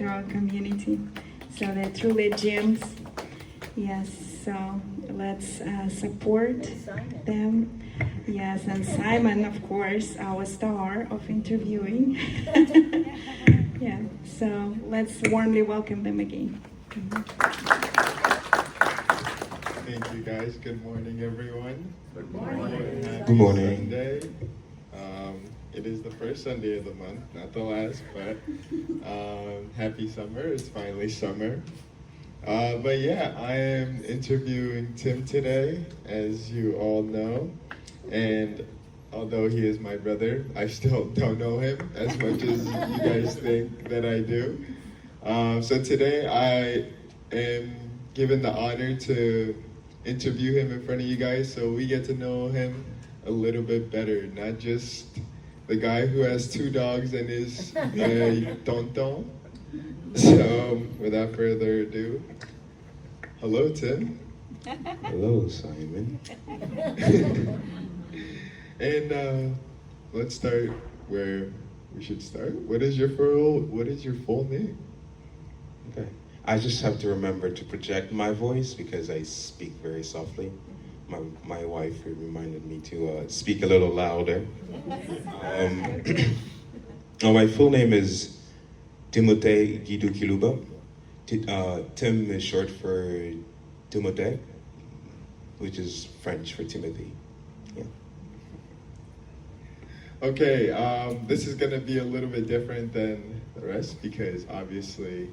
to our community. So they're truly gems. Yes, so let's support them. Yes, and Simon, of course, our star of interviewing. Yeah, so let's warmly welcome them again. Thank you guys. Good morning, everyone. Good morning. Happy Good morning. Sunday. It is the first Sunday of the month, not the last, but happy summer. It's finally summer. But yeah, I am interviewing Tim today, as you all know. And although he is my brother, I still don't know him as much as you guys think that I do. So today I am given the honor to interview him in front of you guys so we get to know him a little bit better, not just the guy who has 2 dogs and is tonton. So without further ado, hello Tim. Hello, Simon. And let's start where we should start. What is your full name? Okay. I just have to remember to project my voice because I speak very softly. My wife reminded me to speak a little louder. My full name is Timothée Guido Kiluba. Tim is short for Timothée, which is French for Timothy. Yeah. Okay, this is gonna be a little bit different than the rest because obviously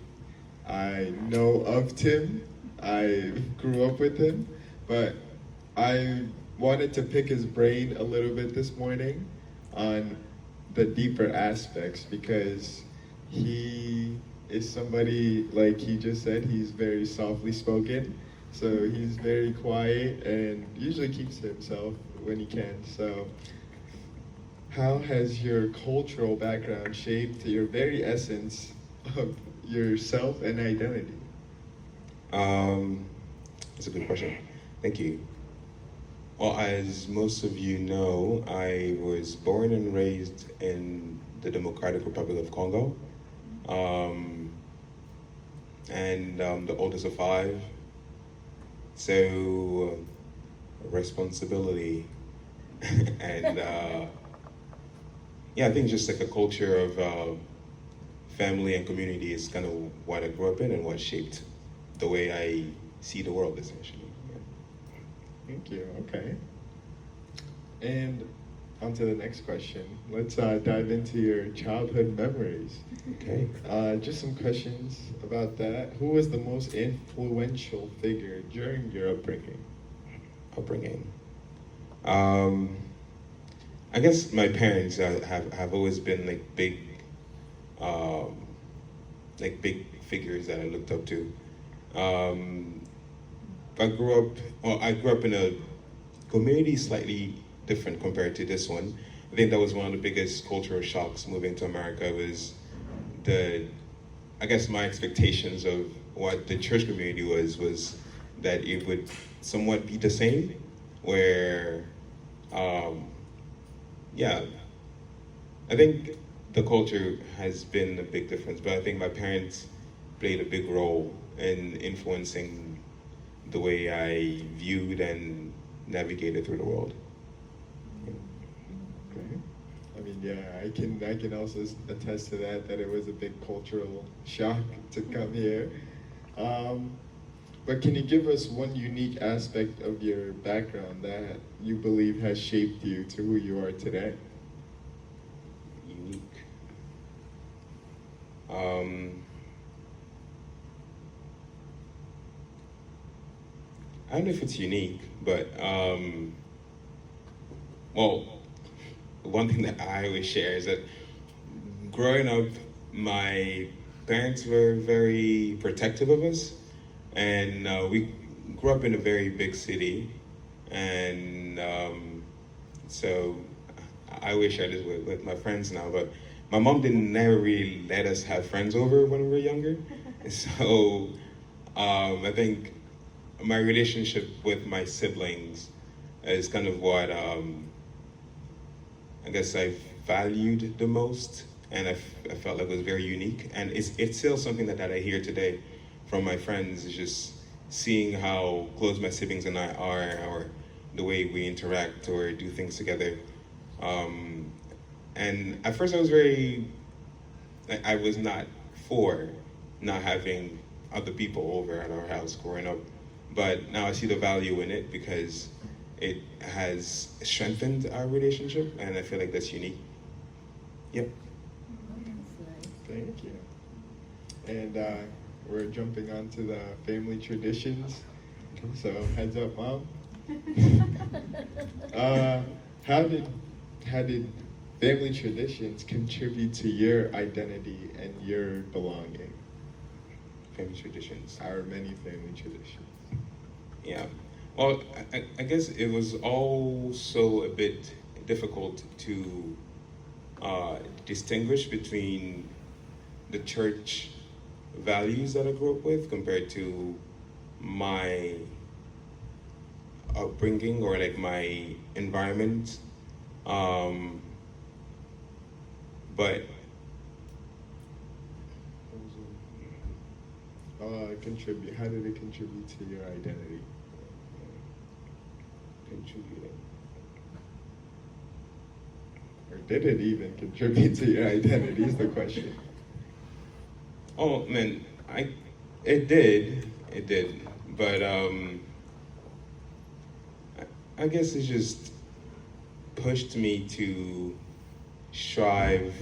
I know of Tim. I grew up with him, but I wanted to pick his brain a little bit this morning on the deeper aspects because he is somebody, like he just said, he's very softly spoken. So he's very quiet and usually keeps to himself when he can. So how has your cultural background shaped your very essence of yourself and identity? That's a good question. Thank you. Well, as most of you know, I was born and raised in the Democratic Republic of Congo. And the oldest of 5. So, responsibility. And yeah, I think just like a culture of family and community is kind of what I grew up in and what shaped the way I see the world, essentially. Yeah. Thank you. Okay. And on to the next question. Let's dive into your childhood memories. Okay. Just some questions about that. Who was the most influential figure during your upbringing? I guess my parents have always been like big figures that I looked up to. I grew up in a community slightly different compared to this one. I think that was one of the biggest cultural shocks moving to America was I guess my expectations of what the church community was that it would somewhat be the same, where, yeah, I think the culture has been a big difference, but I think my parents played a big role in influencing the way I viewed and navigated through the world. Okay. I mean, yeah, I can also attest to that it was a big cultural shock to come here. But can you give us one unique aspect of your background that you believe has shaped you to who you are today? Unique. I don't know if it's unique, but well, one thing that I always share is that growing up, my parents were very protective of us, and we grew up in a very big city, and so I wish I did with my friends now, but my mom didn't never really let us have friends over when we were younger, so I think my relationship with my siblings is kind of what I guess I valued the most, and I felt like it was very unique. And it's still something that I hear today from my friends, is just seeing how close my siblings and I are, or the way we interact or do things together. Um, and at first I was I was not for not having other people over at our house growing up. But now I see the value in it because it has strengthened our relationship, and I feel like that's unique. Yep. Thank you. And we're jumping onto the family traditions. So heads up, Mom. uh, how did family traditions contribute to your identity and your belonging? Family traditions. Our many family traditions. Yeah. Well, I guess it was also a bit difficult to distinguish between the church values that I grew up with compared to my upbringing or like my environment. But Contribute. How did it contribute to your identity? contributing. Or did it even contribute to your identity is the question. Oh man, it did, but I guess it just pushed me to strive.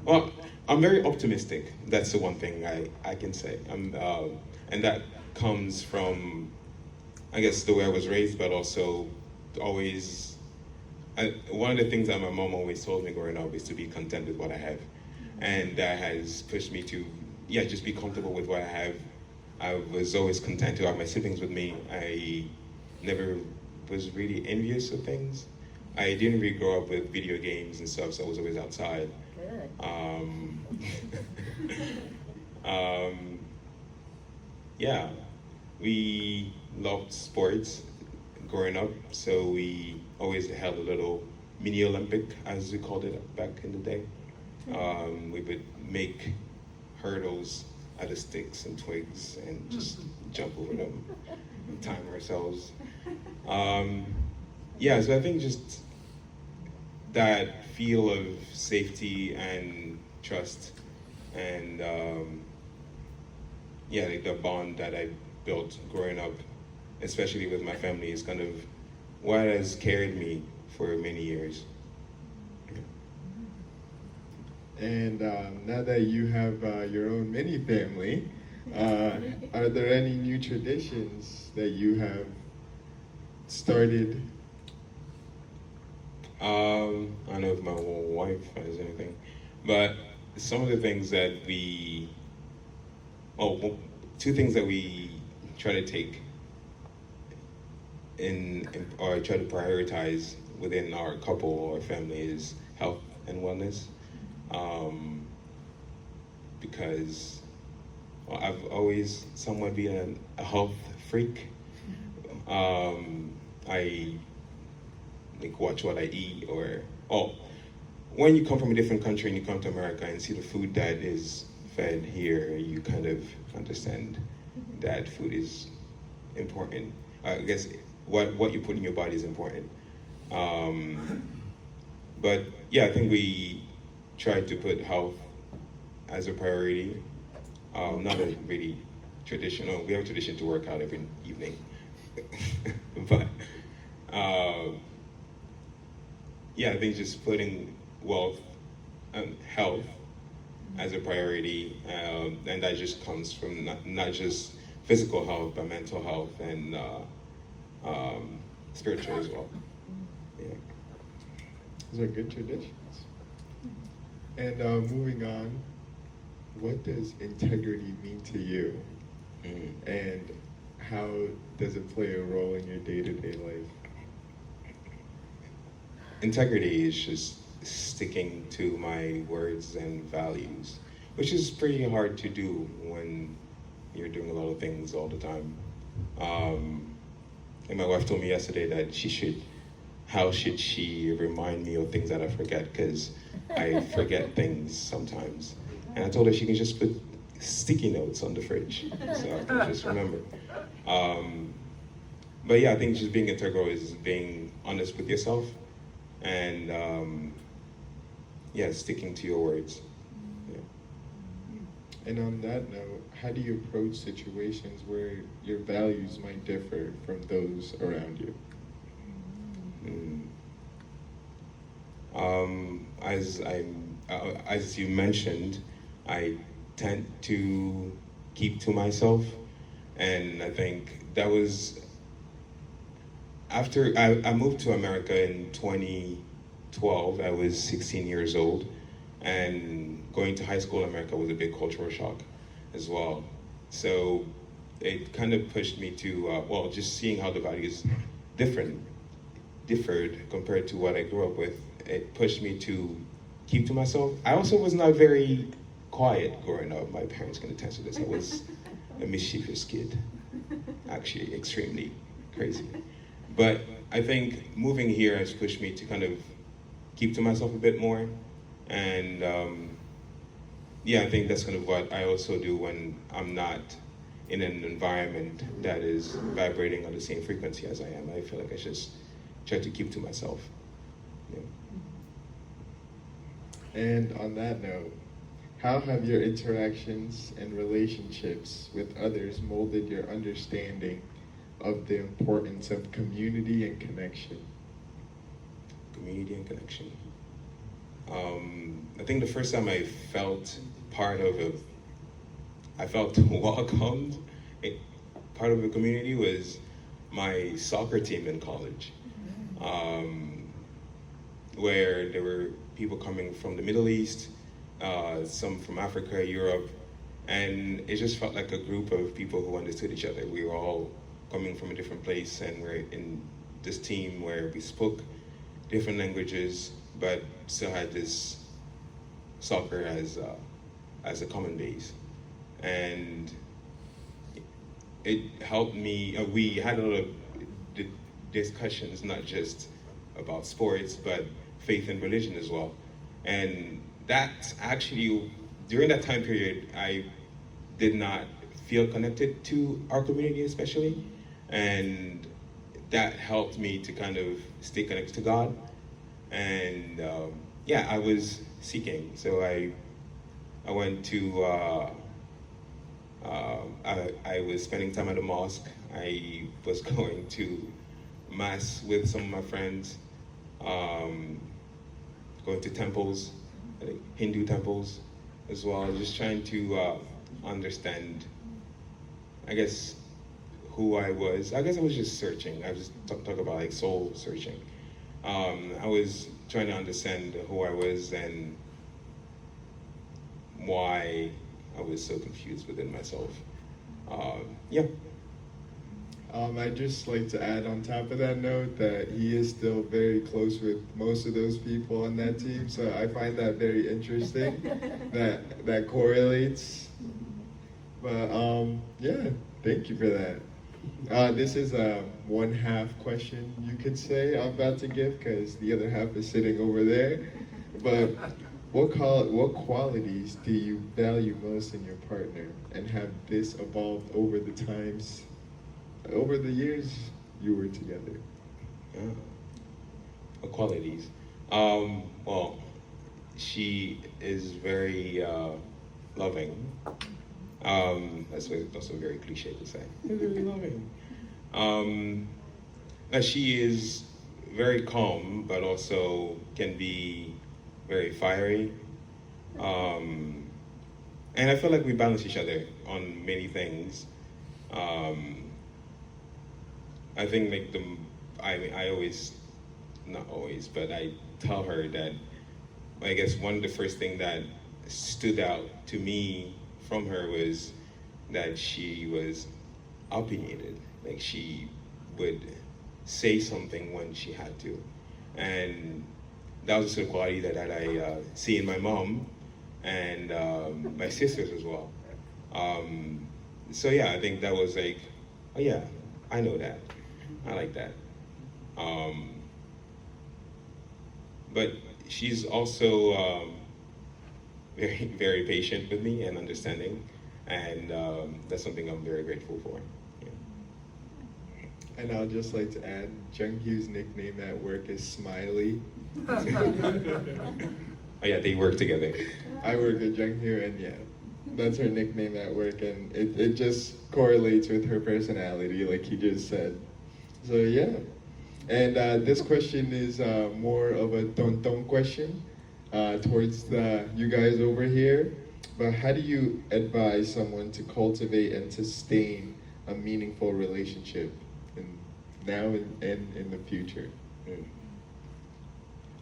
Well, I'm very optimistic. That's the one thing I can say. And that comes from, I guess, the way I was raised, but also always. One of the things that my mom always told me growing up is to be content with what I have, and that has pushed me to, just be comfortable with what I have. I was always content to have my siblings with me. I never was really envious of things. I didn't really grow up with video games and stuff, so I was always outside. Good. Yeah, we loved sports growing up, so we always held a little mini Olympic, as we called it back in the day. We would make hurdles out of sticks and twigs and just jump over them and time ourselves. So I think just that feel of safety and trust and like the bond that I built growing up, especially with my family, is kind of what has carried me for many years. And now that you have your own mini family, are there any new traditions that you have started? I don't know if my wife has anything, but some of the things that two things that we try to take or try to prioritize within our couple or family is health and wellness. Because I've always somewhat been a health freak. I watch what I eat, when you come from a different country and you come to America and see the food that is fed here, you kind of understand that food is important. I guess what you put in your body is important. But I think we try to put health as a priority. Not a really traditional. We have a tradition to work out every evening, but I think just putting wealth and health as a priority, and that just comes from not just physical health, but mental health and spiritual as well. Yeah. Those are good traditions. And moving on, what does integrity mean to you? And how does it play a role in your day-to-day life? Integrity is just sticking to my words and values, which is pretty hard to do when you're doing a lot of things all the time. And my wife told me yesterday that she should how should she remind me of things that I forget, because I forget things sometimes. And I told her she can just put sticky notes on the fridge, so I can just remember. Um, but yeah, I think just being integral is being honest with yourself, and yeah, sticking to your words. Yeah. And on that note, how do you approach situations where your values might differ from those around you? Mm. As you mentioned, I tend to keep to myself, and I think that was after I moved to America in 2012. I was 16 years old, and going to high school in America was a big cultural shock as well. So it kind of pushed me to well, just seeing how the values different differed compared to what I grew up with. It pushed me to keep to myself. I also was not very quiet growing up. My parents can attest to this. I was a mischievous kid, actually extremely crazy. But I think moving here has pushed me to kind of keep to myself a bit more. And yeah, I think that's kind of what I also do when I'm not in an environment that is vibrating on the same frequency as I am. I feel like I just try to keep to myself. Yeah. And on that note, how have your interactions and relationships with others molded your understanding of the importance of community and connection? Community and connection. I think the first time I felt part of a, I felt welcomed, part of a community was my soccer team in college, where there were people coming from the Middle East, some from Africa, Europe, and it just felt like a group of people who understood each other. We were all coming from a different place, and we're in this team where we spoke different languages, but still had this soccer as a common base. And it helped me, we had a lot of discussions, not just about sports, but faith and religion as well. And that actually, during that time period, I did not feel connected to our community especially. And that helped me to kind of stay connected to God. And yeah, I was seeking. So I went to, I was spending time at a mosque. I was going to mass with some of my friends, going to temples, like Hindu temples as well, just trying to understand, I guess, who I was. I guess I was just searching. I was talk about like soul searching. I was trying to understand who I was and why I was so confused within myself. Yeah. I'd just like to add on top of that note that he is still very close with most of those people on that team, so I find that very interesting that correlates. But yeah, thank you for that. This is a one half question, you could say, I'm about to give because the other half is sitting over there. But what qualities do you value most in your partner, and have this evolved over the years you were together? Qualities. Well, she is very loving. That's also very cliche to say. She's very loving. She is very calm, but also can be very fiery. And I feel like we balance each other on many things. I think like I always, not always, but I tell her that I guess one of the first things that stood out to me from her was that she was opinionated. Like she would say something when she had to. And that was a sort of quality that I see in my mom and my sisters as well. So yeah, I think that was like, oh yeah, I know that. I like that. but she's also very, very patient with me and understanding, and that's something I'm very grateful for. Yeah. And I'd just like to add, Junghyu's nickname at work is Smiley. Oh yeah, they work together. I work with Junghyu, and yeah, that's her nickname at work, and it just correlates with her personality, like you just said. So yeah, and this question is more of a tonton question towards you guys over here. But how do you advise someone to cultivate and sustain a meaningful relationship now and in the future? Mm.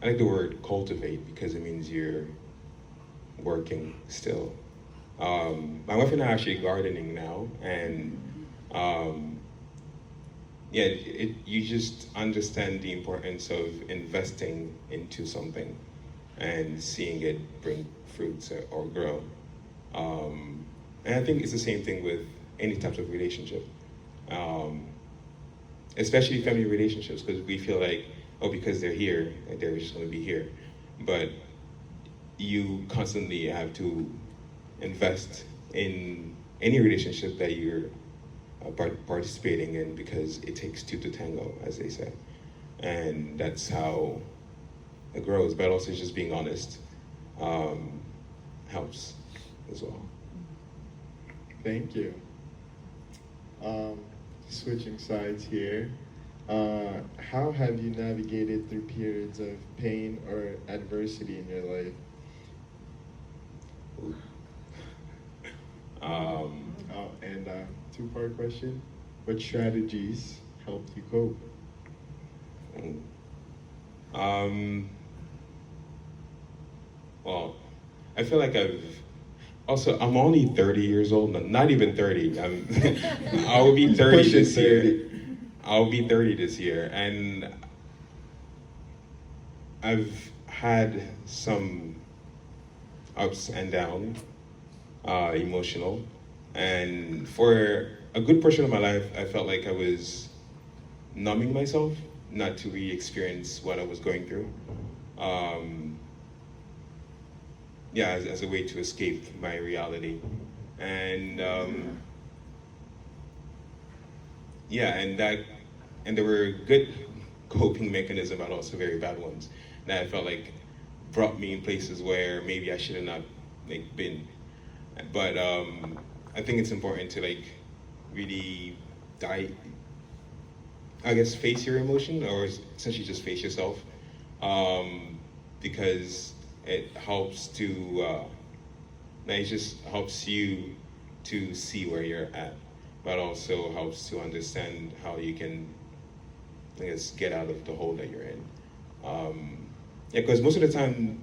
I like the word cultivate because it means you're working still. My wife and I are actually gardening now, and yeah, you just understand the importance of investing into something and seeing it bring fruits or grow. And I think it's the same thing with any types of relationship, especially family relationships, because we feel like, oh, because they're here, like they're just going to be here. But you constantly have to invest in any relationship that you're participating in, because it takes two to tango, as they say. And that's how it grows. But also just being honest helps as well. Thank you. Switching sides here. How have you navigated through periods of pain or adversity in your life? And two-part question. What strategies helped you cope? Well, I feel like I'm only 30 years old, not even 30. I will be 30 Pushing this year. 30. I'll be 30 this year, and I've had some ups and downs, emotional, and for a good portion of my life, I felt like I was numbing myself, not to re-experience what I was going through. Yeah, as a way to escape my reality, and yeah, and there were good coping mechanisms, but also very bad ones that I felt like brought me in places where maybe I should have not been. But I think it's important to really face your emotion, or essentially just face yourself, because it helps to it just helps you to see where you're at, but also helps to understand how you can, I guess, get out of the hole that you're in. Yeah, because most of the time,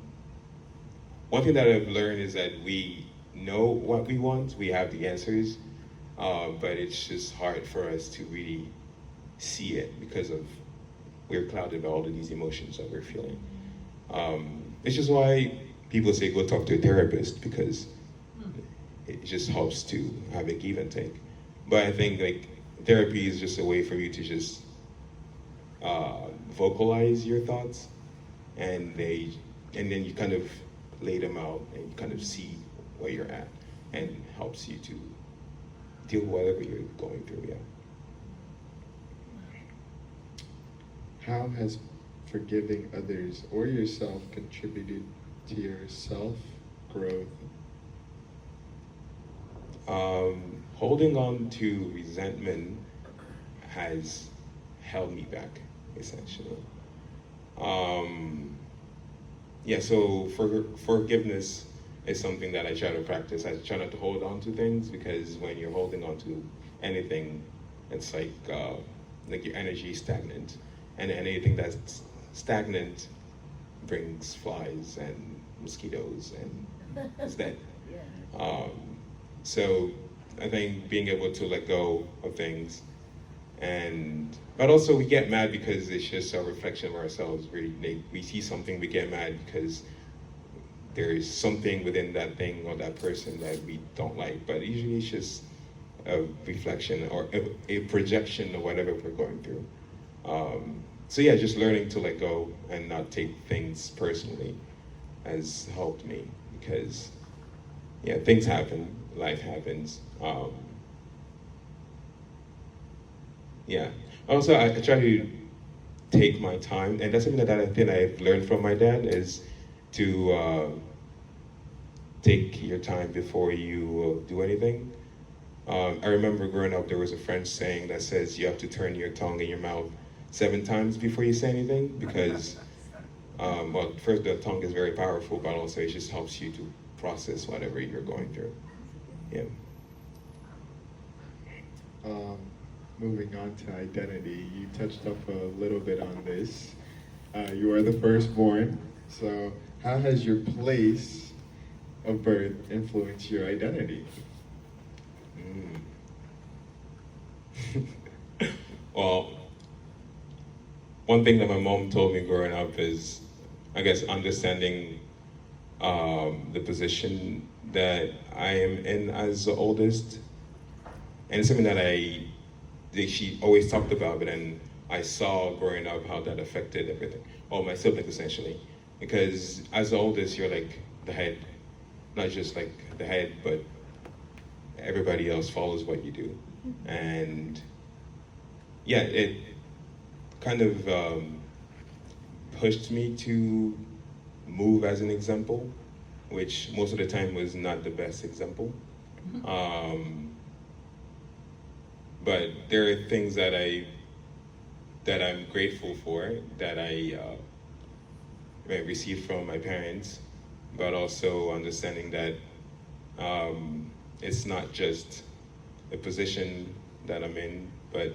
one thing that I've learned is that we know what we want, we have the answers, but it's just hard for us to really see it because we're clouded by all of these emotions that we're feeling. It's just why people say go talk to a therapist, because it just helps to have a give and take. But I think therapy is just a way for you to just vocalize your thoughts, and then you kind of lay them out and you kind of see where you're at, and helps you to deal with whatever you're going through. Yeah. How has forgiving others or yourself contributed to your self-growth? Holding on to resentment has held me back, essentially. Yeah, so forgiveness is something that I try to practice. I try not to hold on to things, because when you're holding on to anything, it's like your energy is stagnant, and anything that's stagnant brings flies and mosquitoes, and it's dead. So I think being able to let go of things, but also we get mad because it's just a reflection of ourselves. We see something, we get mad because there is something within that thing or that person that we don't like, but usually it's just a reflection or a projection of whatever we're going through. so yeah, just learning to let go and not take things personally has helped me because yeah, things happen, life happens. Yeah. Also, I try to take my time, and that's something that I think I've learned from my dad is to take your time before you do anything. I remember growing up, there was a French saying that says you have to turn your tongue in your mouth 7 times before you say anything because, well, first, the tongue is very powerful, but also it just helps you to process whatever you're going through. Yeah. Moving on to identity, you touched up a little bit on this. You are the firstborn, so how has your place of birth influenced your identity? Well, one thing that my mom told me growing up is, I guess, understanding the position that I am in as the oldest, and it's something that she always talked about, but then I saw growing up how that affected everything. All my siblings essentially, because as the oldest, you're like the head, not just like the head, but everybody else follows what you do, and yeah, it kind of pushed me to move as an example, which most of the time was not the best example. But there are things that I'm grateful for that I received from my parents, but also understanding that it's not just a position that I'm in, but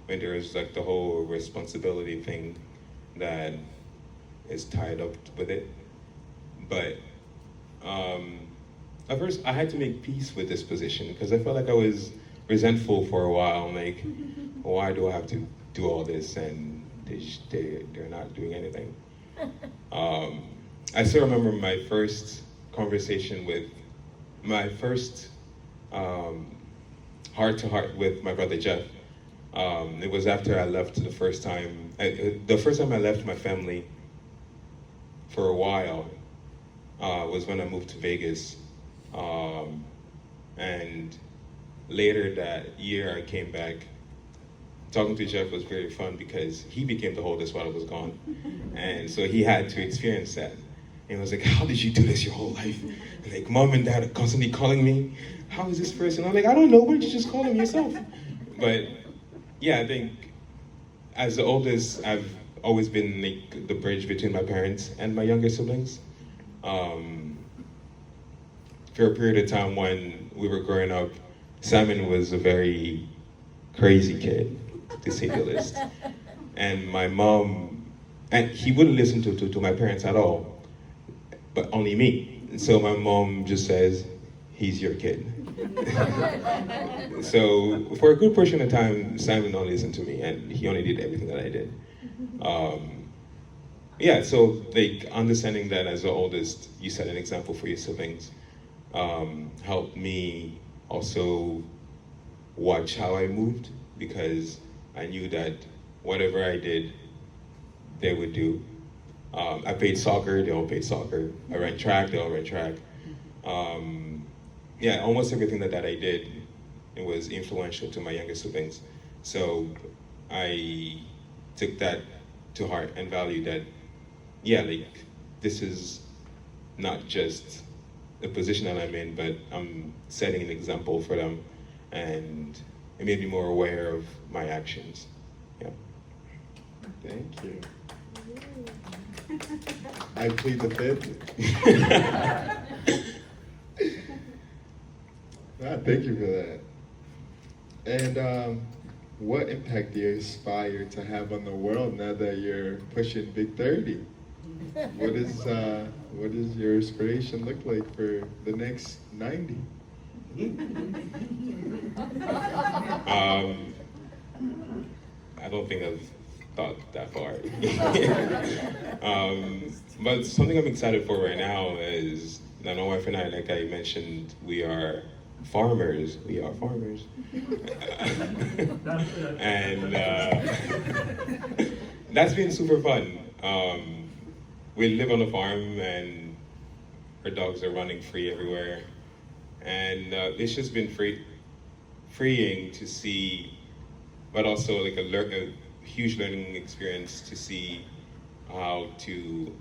when there is like the whole responsibility thing that is tied up with it. But at first I had to make peace with this position because I felt like I was resentful for a while. I'm like, why do I have to do all this and they're not doing anything? I still remember my first conversation with my first heart-to-heart with my brother Jeff. It was after I left the first time. The first time I left my family for a while was when I moved to Vegas. And later that year I came back. Talking to Jeff was very fun because he became the oldest while I was gone. And so he had to experience that. And I was like, how did you do this your whole life? And like, mom and dad are constantly calling me. How is this person? I'm like, I don't know. Why don't you just call him yourself? But yeah, I think as the oldest, I've always been like the bridge between my parents and my younger siblings. For a period of time when we were growing up, Simon was a very crazy kid, to say the least. And my mom, and he wouldn't listen to my parents at all, but only me. And so my mom just says, he's your kid. So for a good portion of time, Simon only listened to me and he only did everything that I did. Yeah, so like understanding that as the oldest, you set an example for your siblings, helped me also watch how I moved because I knew that whatever I did, they would do. I played soccer, they all played soccer. I ran track, they all ran track. Yeah, almost everything that I did, it was influential to my younger siblings. So I took that to heart and valued that, yeah, like this is not just the position that I'm in, but I'm setting an example for them, and it made me more aware of my actions. Yeah. Thank you. I plead the fifth. Thank you for that. And what impact do you aspire to have on the world now that you're pushing big 30? What does your aspiration look like for the next 90? I don't think I've thought that far. But something I'm excited for right now is, my wife and I, like I mentioned, we are farmers. We are farmers. And that's been super fun. We live on a farm, and our dogs are running free everywhere, and it's just been freeing to see, but also like a huge learning experience to see how to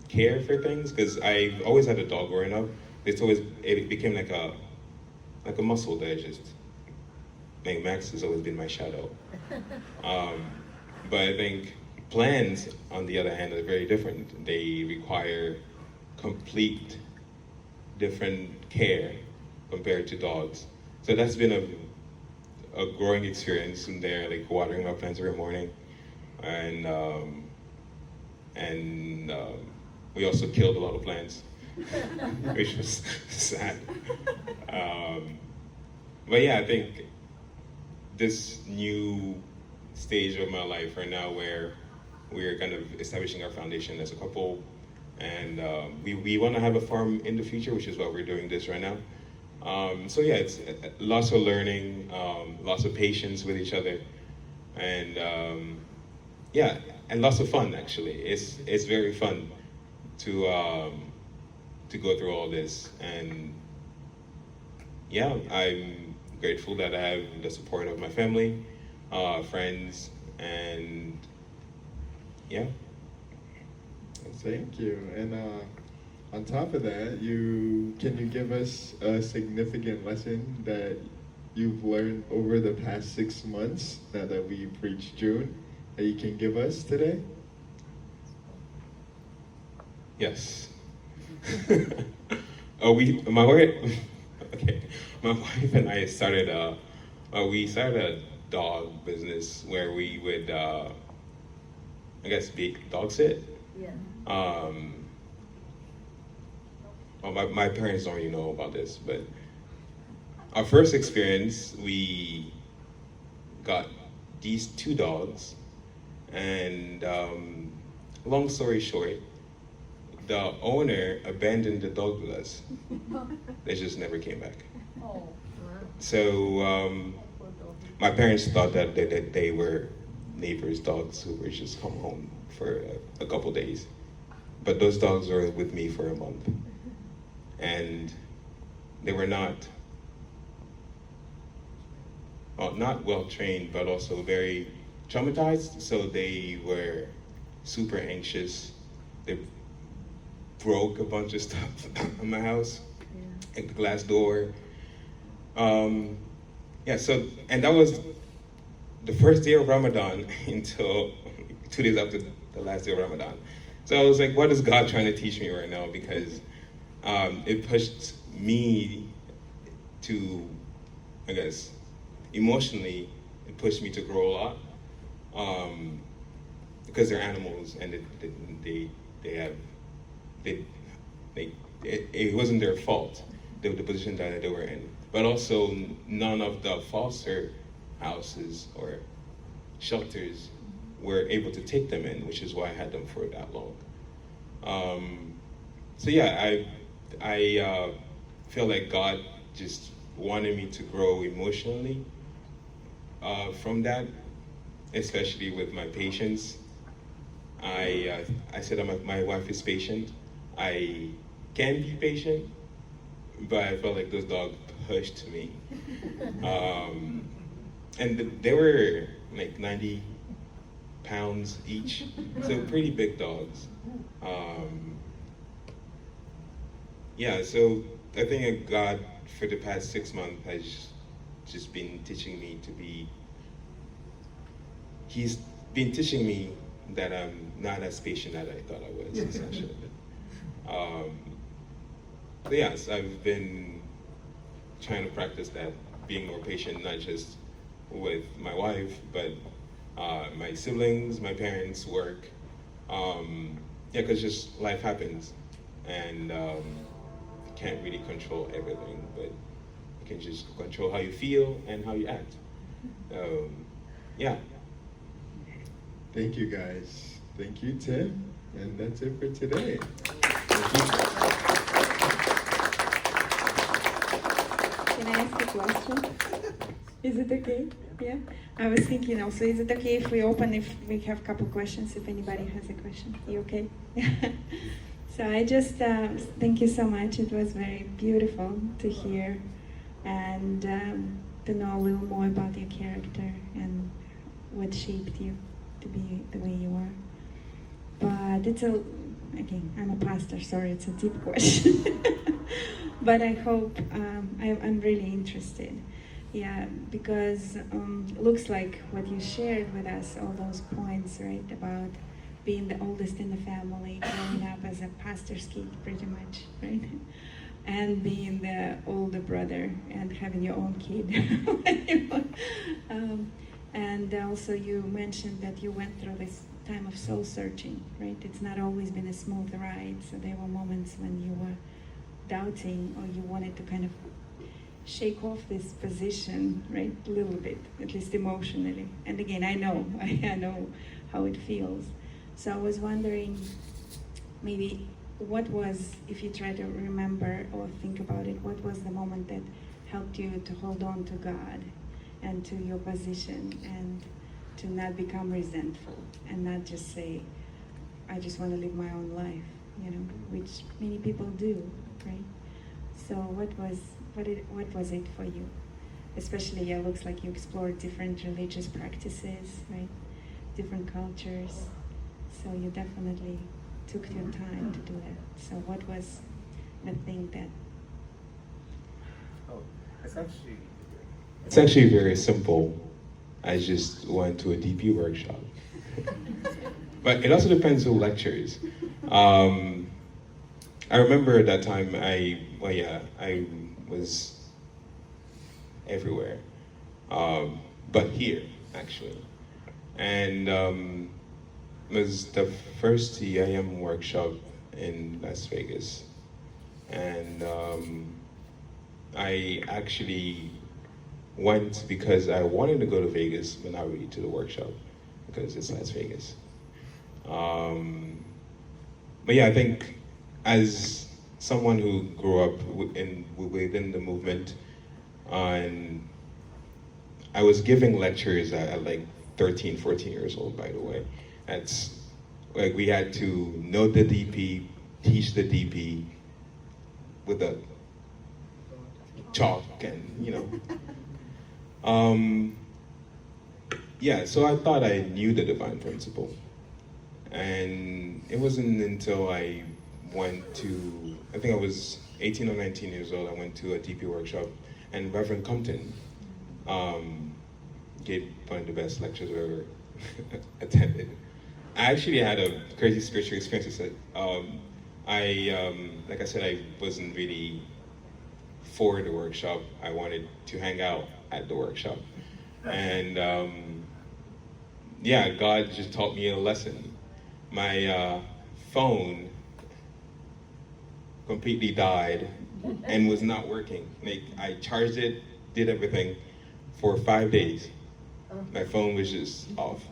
care for things. Because I've always had a dog growing up. It became like a muscle that I just. Like Max has always been my shadow. But I think plants, on the other hand, are very different. They require complete different care compared to dogs. So that's been a growing experience in there, like watering my plants every morning. And we also killed a lot of plants, which was sad. But yeah, I think this new stage of my life right now, where we're kind of establishing our foundation as a couple, and we want to have a farm in the future, which is why we're doing this right now. So yeah, it's lots of learning, lots of patience with each other, and yeah, and lots of fun. Actually, it's very fun to go through all this, and yeah, I'm grateful that I have the support of my family, friends, and yeah. Thank you. And on top of that, can you give us a significant lesson that you've learned over the past 6 months, now that we've reached June, that you can give us today? Yes. My wife, okay, my wife and I started we started a dog business where we would, I guess, dog sit. Yeah. Well, my parents don't really know about this, but our first experience, we got these 2 dogs, and long story short, the owner abandoned the dog with us. They just never came back. Oh. So my parents thought that they were neighbors' dogs who were just come home for a couple days. But those dogs were with me for a month. And they were not well trained, but also very traumatized. So they were super anxious. They broke a bunch of stuff in my house, like the glass door. Yeah, so, and that was the first day of Ramadan until 2 days after the last day of Ramadan. So I was like, what is God trying to teach me right now? Because it pushed me to, I guess, emotionally, it pushed me to grow a lot. Because they're animals, and it wasn't their fault, the position that they were in. But also, none of the foster houses or shelters were able to take them in, which is why I had them for that long. So yeah, I feel like God just wanted me to grow emotionally from that, especially with my patience. I said that my wife is patient. I can be patient, but I felt like those dogs pushed me. And they were like 90 pounds each, so pretty big dogs. Yeah, so I think that God, for the past 6 months, has just been teaching me to be, He's been teaching me that I'm not as patient as I thought I was, essentially. So yes, I've been trying to practice that, being more patient, not just with my wife, but my siblings, my parents, work. Yeah, because just life happens, and you can't really control everything, but you can just control how you feel and how you act. Yeah. Thank you, guys. Thank you, Tim. And that's it for today. Can I ask a question? Is it okay? Yeah, I was thinking also, is it okay if we open, if we have a couple questions, if anybody has a question? You okay? So I just, thank you so much. It was very beautiful to hear and to know a little more about your character and what shaped you to be the way you are. But it's again, I'm a pastor, sorry, it's a deep question. But I hope, I'm really interested. Yeah, because looks like what you shared with us, all those points, right, about being the oldest in the family, growing up as a pastor's kid, pretty much, right? And being the older brother and having your own kid. And also you mentioned that you went through this time of soul searching, right? It's not always been a smooth ride, so there were moments when you were doubting or you wanted to kind of shake off this position, right, a little bit, at least emotionally. And again, I know how it feels. So I was wondering, maybe what was, if you try to remember or think about it, what was the moment that helped you to hold on to God and to your position and to not become resentful and not just say, I just want to live my own life, which many people do, right? So what was it for you? Especially, it looks like you explored different religious practices, right? Different cultures. So you definitely took your time to do that. So what was the thing that... Oh, it's actually very simple. I just went to a DP workshop. But it also depends who lectures. I remember at that time I was everywhere, but here actually, and it was the first EIM workshop in Las Vegas, and I actually went because I wanted to go to Vegas, but not really to the workshop because it's Las Vegas. But yeah, I think as someone who grew up within the movement, and I was giving lectures at like 13, 14 years old, by the way. That's like we had to know the DP, teach the DP with a chalk and, yeah, so I thought I knew the divine principle. And it wasn't until I went to, I think I was 18 or 19 years old, I went to a DP workshop, and Reverend Compton gave one of the best lectures I've ever attended. I actually had a crazy spiritual experience. Like I said, I wasn't really for the workshop. I wanted to hang out at the workshop. And yeah, God just taught me a lesson. My phone completely died and was not working. Like, I charged it, did everything for 5 days. My phone was just off.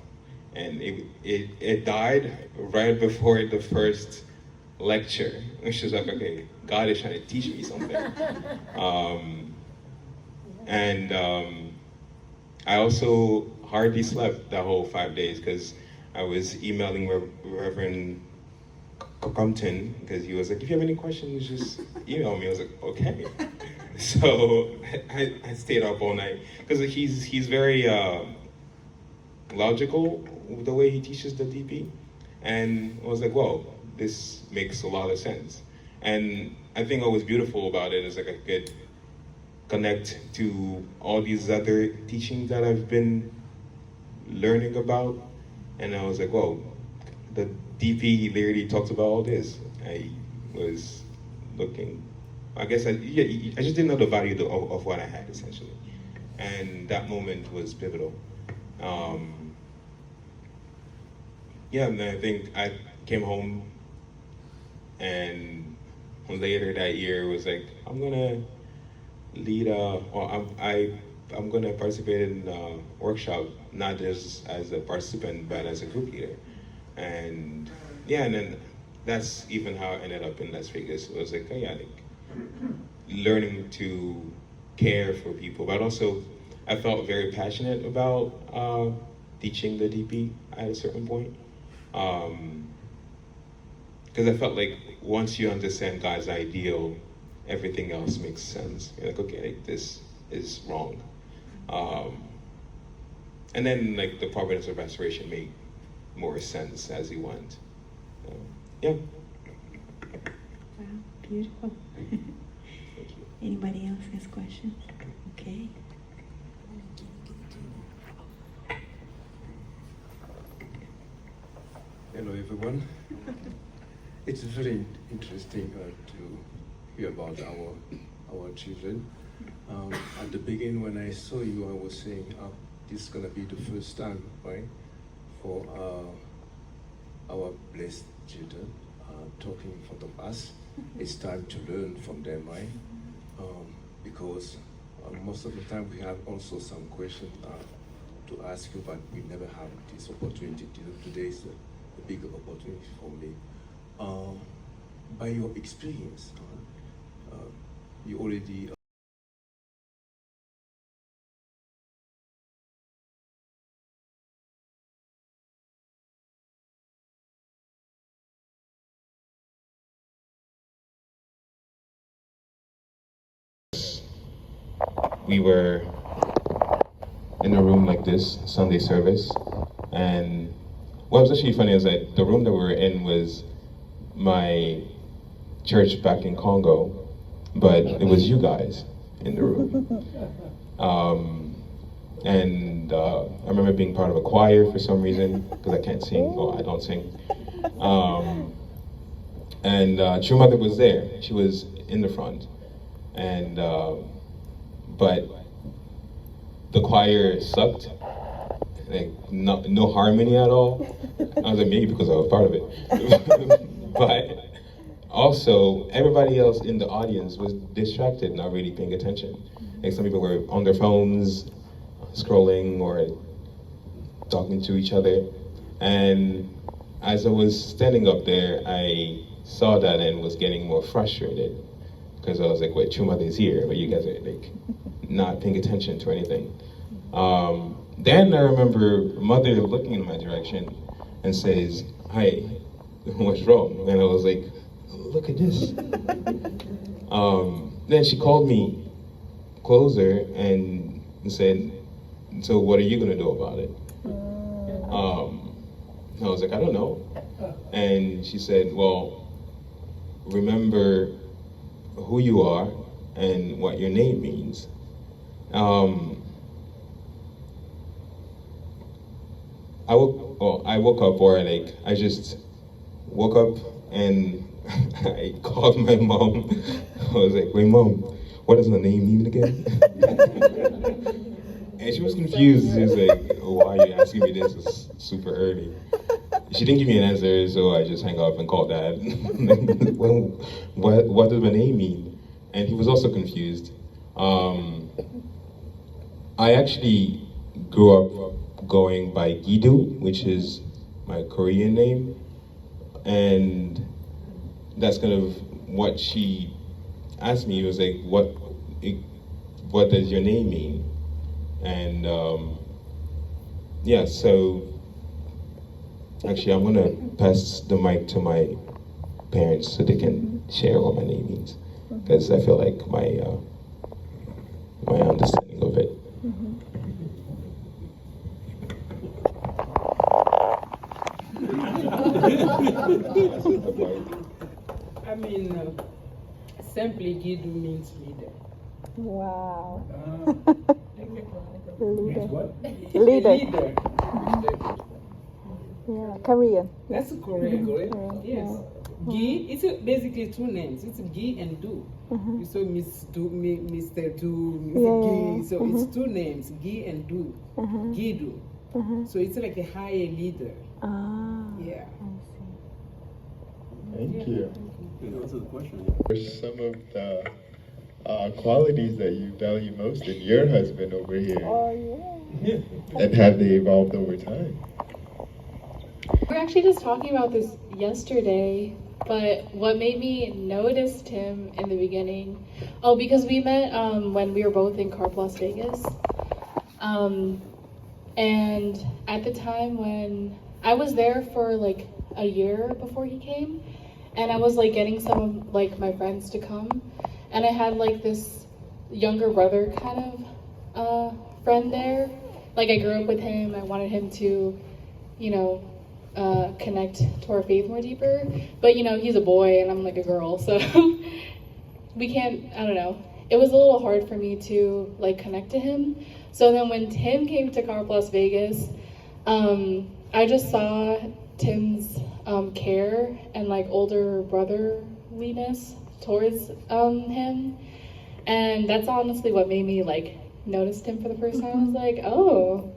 And it died right before the first lecture, which was like, okay, God is trying to teach me something. I also hardly slept that whole 5 days because I was emailing Reverend Compton because he was like, if you have any questions, just email me. I was like, okay. So I stayed up all night because he's very logical the way he teaches the DP, and I was like, well, this makes a lot of sense. And I think what was beautiful about it is like I could connect to all these other teachings that I've been learning about, and I was like, well, the DP literally talks about all this. I was looking, I guess I just didn't know the value of what I had, essentially. And that moment was pivotal. Yeah, and then I think I came home, and later that year was like, I'm gonna lead I'm gonna participate in a workshop, not just as a participant, but as a group leader. And yeah, and then that's even how I ended up in Las Vegas. It was like, oh yeah, like learning to care for people, but also I felt very passionate about teaching the DP at a certain point. Because I felt like once you understand God's ideal, everything else makes sense. You're like, okay, like, this is wrong. And then like the providence of restoration made more sense as he went. Yeah. Wow, beautiful. Anybody else has questions? Okay. Hello, everyone. It's very interesting to hear about our children. At the beginning, when I saw you, I was saying, this is gonna be the first time, right, for our blessed children talking in front of us. It's time to learn from them, right? Because most of the time we have also some questions to ask you, but we never have this opportunity. Today is a big opportunity for me. By your experience, you already We were in a room like this, Sunday service, and what was actually funny is that the room that we were in was my church back in Congo, but it was you guys in the room. I remember being part of a choir for some reason, because I can't sing, or I don't sing. True Mother was there. She was in the front. But the choir sucked, like no harmony at all. I was like, maybe because I was part of it. But also, everybody else in the audience was distracted, not really paying attention. Like some people were on their phones, scrolling or talking to each other. And as I was standing up there, I saw that and was getting more frustrated. Because I was like, wait, True Mother's here, but you guys are like not paying attention to anything. Then I remember Mother looking in my direction and says, hi, what's wrong? And I was like, look at this. Then she called me closer and said, so what are you gonna do about it? I was like, I don't know. And she said, well, remember who you are and what your name means. I woke up, or like I just woke up and I called my mom. I was like, wait, Mom, what does the name mean again? And she was confused. She was like, why are you asking me this? It's super early. She didn't give me an answer, so I just hung up and called Dad. Well, what does my name mean? And he was also confused. I actually grew up going by Gidu, which is my Korean name, and that's kind of what she asked me. It was like, what does your name mean? And yeah, so actually I'm gonna pass the mic to my parents so they can share what my name means, because I feel like my understanding of it. I mean, simply Gidu means leader. Wow. Means what? Leader. Yeah, Korean. That's Korean. Yes. Yeah. Gi, it's basically two names. It's Gi and Du. You saw Miss Du, Mr. Du, Mr. Yeah. Gi. So it's two names, Gi and Du. Gidu. So it's like a higher leader. Ah. Yeah. Thank you. answer the question. What are some of the qualities that you value most in your husband over here? Oh, yeah. And have they evolved over time? We were actually just talking about this yesterday, but what made me notice Tim in the beginning, because we met when we were both in Carp Las Vegas, And at the time when I was there for like a year before he came, and I was like getting some of like my friends to come, and I had like this younger brother kind of friend there. Like I grew up with him. I wanted him to, you know, connect to our faith more deeper. But you know, he's a boy and I'm like a girl, so we can't. I don't know. It was a little hard for me to like connect to him. So then when Tim came to Carp Las Vegas, I just saw Tim's care and like older brotherliness towards him, and that's honestly what made me like notice him for the first time. I was like, oh,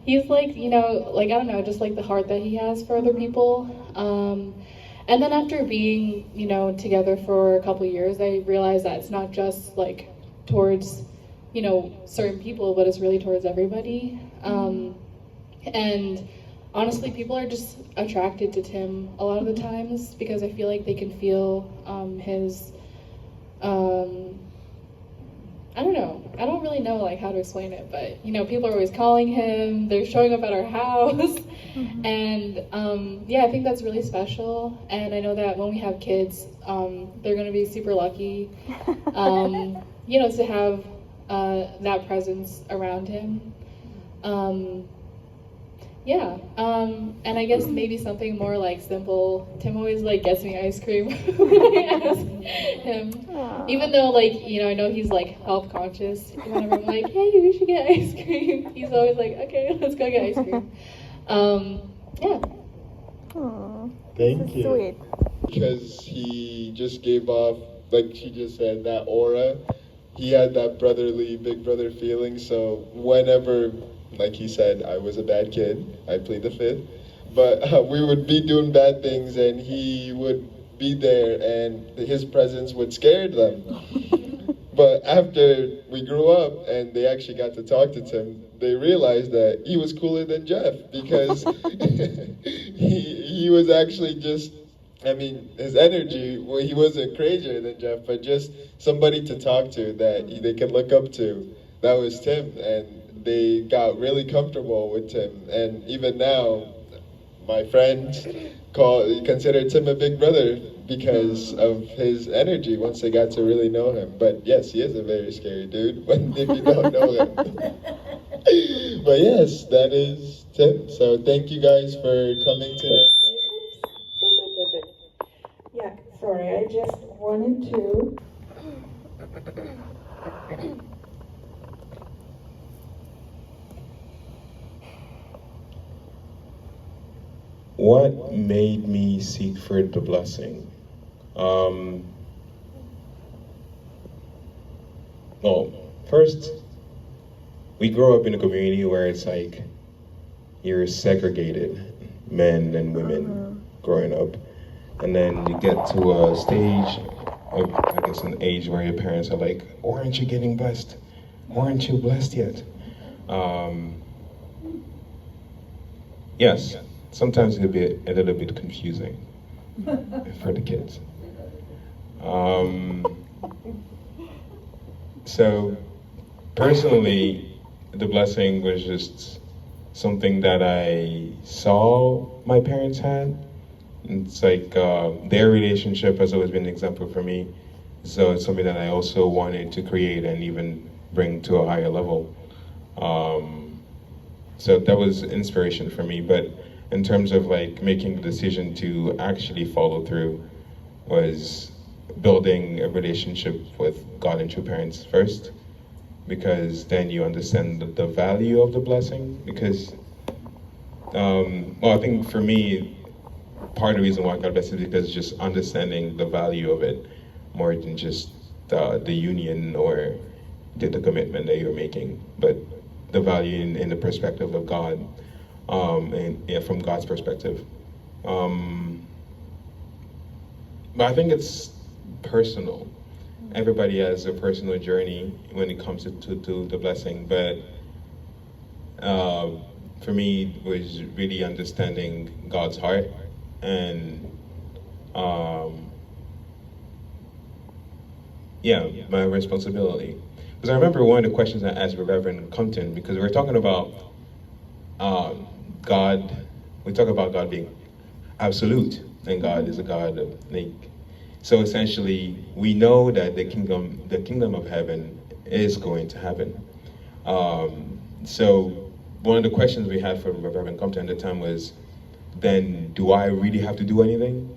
he's like, you know, like I don't know, just like the heart that he has for other people. And then after being, you know, together for a couple years, I realized that it's not just like towards, you know, certain people, but it's really towards everybody. And honestly, people are just attracted to Tim a lot of the times because I feel like they can feel his, I don't know. I don't really know like how to explain it, but you know, people are always calling him. They're showing up at our house, and yeah, I think that's really special. And I know that when we have kids, they're gonna be super lucky, you know, to have that presence around him. Yeah, and I guess maybe something more like simple. Tim always like gets me ice cream when I ask him. Aw. Even though like, you know, I know he's like health conscious. Whenever I'm like, hey, we should get ice cream, he's always like, okay, let's go get ice cream. Yeah. Aw, Thank so you. sweet. Because he just gave off, like she just said, that aura. He had that brotherly, big brother feeling. So whenever, like he said, I was a bad kid, I plead the fifth. But we would be doing bad things and he would be there and his presence would scare them. But after we grew up and they actually got to talk to Tim, they realized that he was cooler than Jeff because he was actually just, I mean, his energy, well, he wasn't crazier than Jeff, but just somebody to talk to that they could look up to. That was Tim, and they got really comfortable with Tim. And even now, my friends consider Tim a big brother because of his energy once they got to really know him. But yes, he is a very scary dude if you don't know him. But yes, that is Tim. So thank you guys for coming today. Yeah, sorry, I just wanted to. What made me seek for the blessing? Well, first, we grow up in a community where it's like you're segregated, men and women growing up. And then you get to a stage of, I guess, an age where your parents are like, "Why aren't you getting blessed? Why aren't you blessed yet?" Yes, sometimes it'll be a little bit confusing for the kids. So personally, the blessing was just something that I saw my parents had. It's like their relationship has always been an example for me. So it's something that I also wanted to create and even bring to a higher level. So that was inspiration for me. But in terms of like making the decision to actually follow through was building a relationship with God and true parents first, because then you understand the value of the blessing. Because, well, I think for me, part of the reason why God blesses is because just understanding the value of it more than just the union or the commitment that you're making, but the value in the perspective of God, and from God's perspective. But I think it's personal. Everybody has a personal journey when it comes to the blessing, but for me it was really understanding God's heart and yeah, my responsibility. because I remember one of the questions I asked Reverend Compton, because we were talking about God, we talk about God being absolute, and God is a God of, like, so essentially we know that the kingdom of heaven is going to happen. So one of the questions we had for Reverend Compton at the time was, then do I really have to do anything?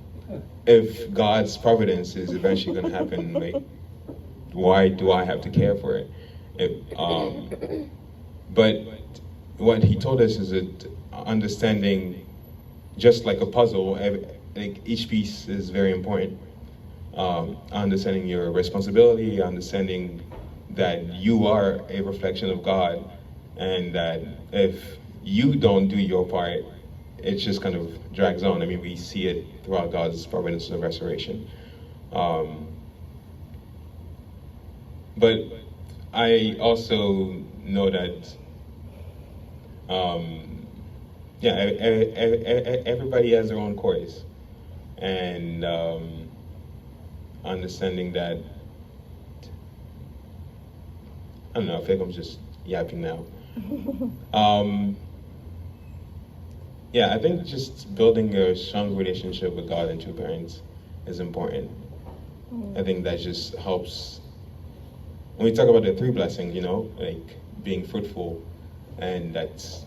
If God's providence is eventually going to happen, like, why do I have to care for it? But what he told us is that understanding, just like a puzzle, like each piece is very important. Understanding your responsibility, understanding that you are a reflection of God, and that if you don't do your part, it just kind of drags on. I mean, we see it throughout God's providence of restoration. But I also know that, everybody has their own course, and understanding that, I don't know, I feel like I'm just yapping now. I think just building a strong relationship with God and two parents is important. I think that just helps. When we talk about the three blessings, like being fruitful, and that's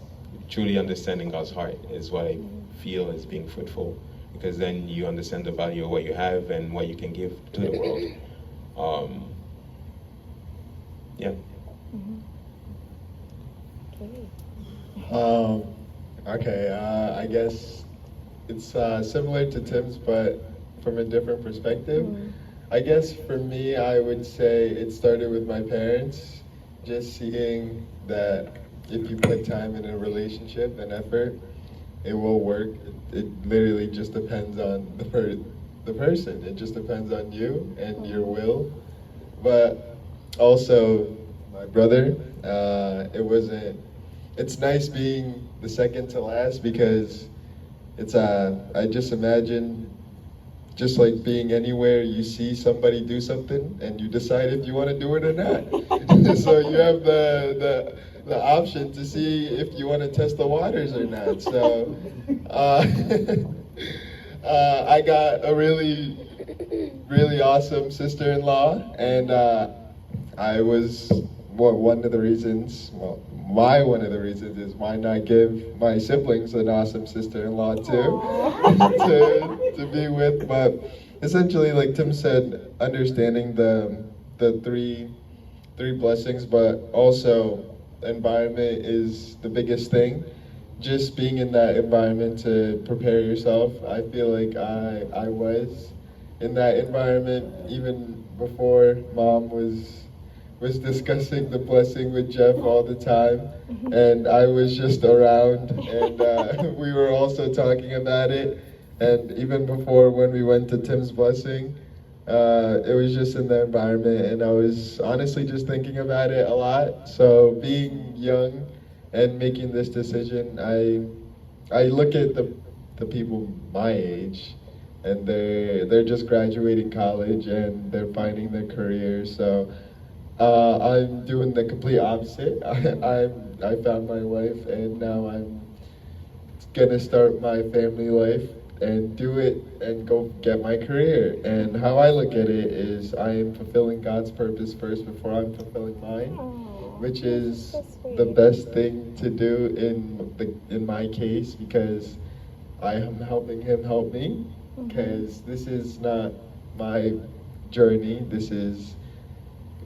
truly understanding God's heart is what I feel is being fruitful, because then you understand the value of what you have and what you can give to the world. Okay, I guess it's similar to Tim's, but from a different perspective. I guess for me, I would say it started with my parents, just seeing that if you put time in a relationship and effort, it will work. It literally just depends on the person. It just depends on you and your will. But also, my brother, it's nice being the second to last, because I just imagine, just like being anywhere you see somebody do something and you decide if you want to do it or not. So you have the option to see if you want to test the waters or not. So I got a really, really awesome sister-in-law, and I was one of the reasons, one of the reasons is, why not give my siblings an awesome sister-in-law too, to be with. But essentially, like Tim said, understanding the three blessings, but also environment is the biggest thing. Just being in that environment to prepare yourself. I feel like I was in that environment even before Mom was discussing the blessing with Jeff all the time, and I was just around, and we were also talking about it. And even before, when we went to Tim's blessing, it was just in the environment, and I was honestly just thinking about it a lot. So being young and making this decision, I look at the people my age, and they're just graduating college and they're finding their careers. So I'm doing the complete opposite. I found my wife, and now I'm gonna start my family life and do it and go get my career. And how I look at it is, I am fulfilling God's purpose first before I'm fulfilling mine, which is the best thing to do in my case, because I am helping Him help me. Because this is not my journey.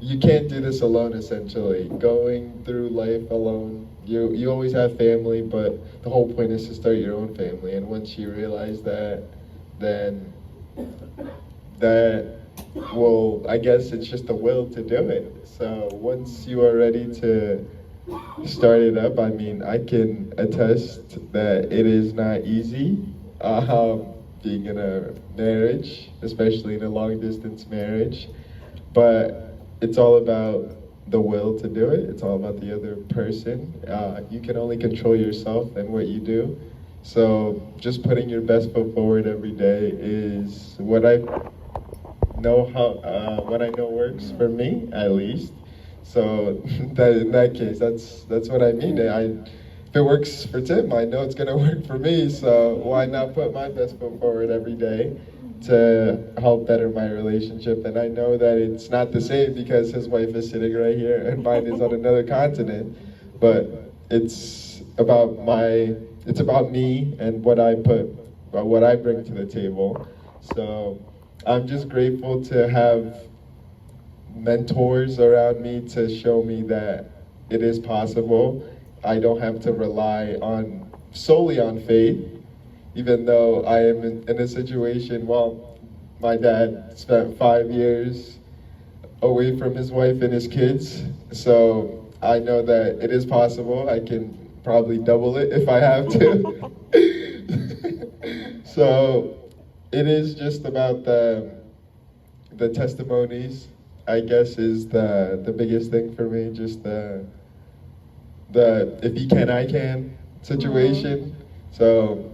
You can't do this alone, essentially. Going through life alone, you always have family, but the whole point is to start your own family. And once you realize that, then I guess it's just the will to do it. So once you are ready to start it up, I mean, I can attest that it is not easy being in a marriage, especially in a long distance marriage. But it's all about the will to do it. It's all about the other person. You can only control yourself and what you do. So just putting your best foot forward every day is what I know works for me, at least. So that in that case, that's what I mean. If it works for Tim, I know it's gonna work for me. So why not put my best foot forward every day to help better my relationship? And I know that it's not the same because his wife is sitting right here and mine is on another continent. But it's about me and what I bring to the table. So I'm just grateful to have mentors around me to show me that it is possible. I don't have to rely solely on faith, even though I am in a situation, well, my dad spent 5 years away from his wife and his kids, so I know that it is possible. I can probably double it if I have to. So it is just about the testimonies, I guess, is the biggest thing for me. Just the if he can, I can situation. So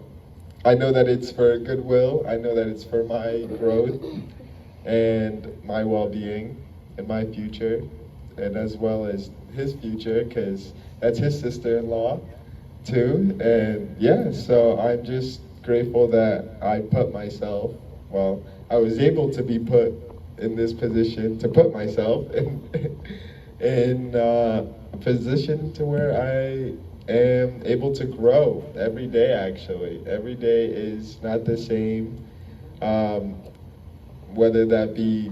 I know that it's for goodwill. I know that it's for my growth and my well-being and my future, and as well as his future, because that's his sister-in-law too. And yeah, so I'm just grateful that I was able to be put in this position, to put myself in a position to where I am able to grow every day. Actually, every day is not the same, whether that be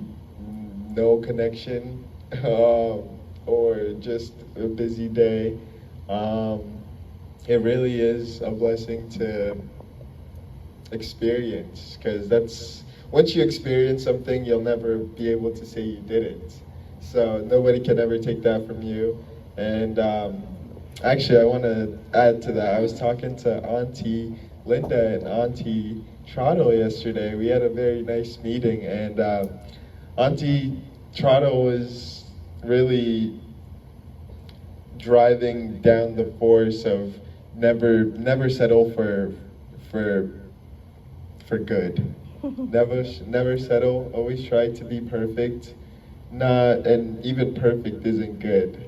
no connection or just a busy day. It really is a blessing to experience, because once you experience something, you'll never be able to say you didn't. So nobody can ever take that from you. And actually, I want to add to that. I was talking to Auntie Linda and Auntie Trottle yesterday. We had a very nice meeting, and Auntie Trottle was really driving down the force of never settle for good. Never settle. Always try to be perfect. And even perfect isn't good.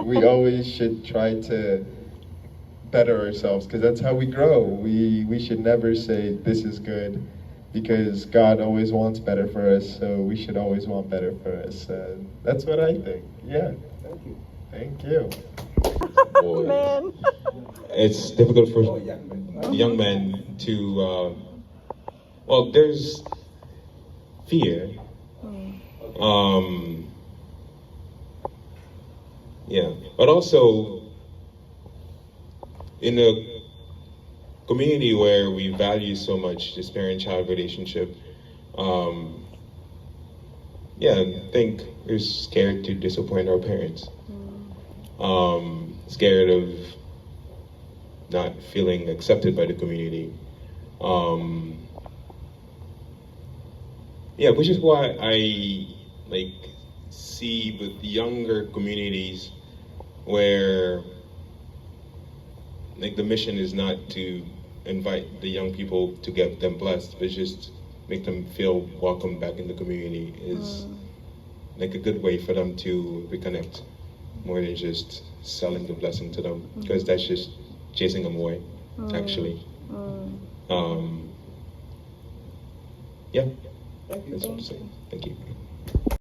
We always should try to better ourselves, because that's how we grow. We should never say this is good, because God always wants better for us. So we should always want better for us. That's what I think. Yeah. Thank you. Thank you. Boy, Man. it's difficult for young men to. Well, there's fear. Yeah, but also in a community where we value so much this parent-child relationship, I think we're scared to disappoint our parents. Scared of not feeling accepted by the community. Which is why I see with younger communities where the mission is not to invite the young people to get them blessed, but just make them feel welcome back in the community is a good way for them to reconnect, more than just selling the blessing to them, because that's just chasing them away, actually. That's what I'm saying. Thank you.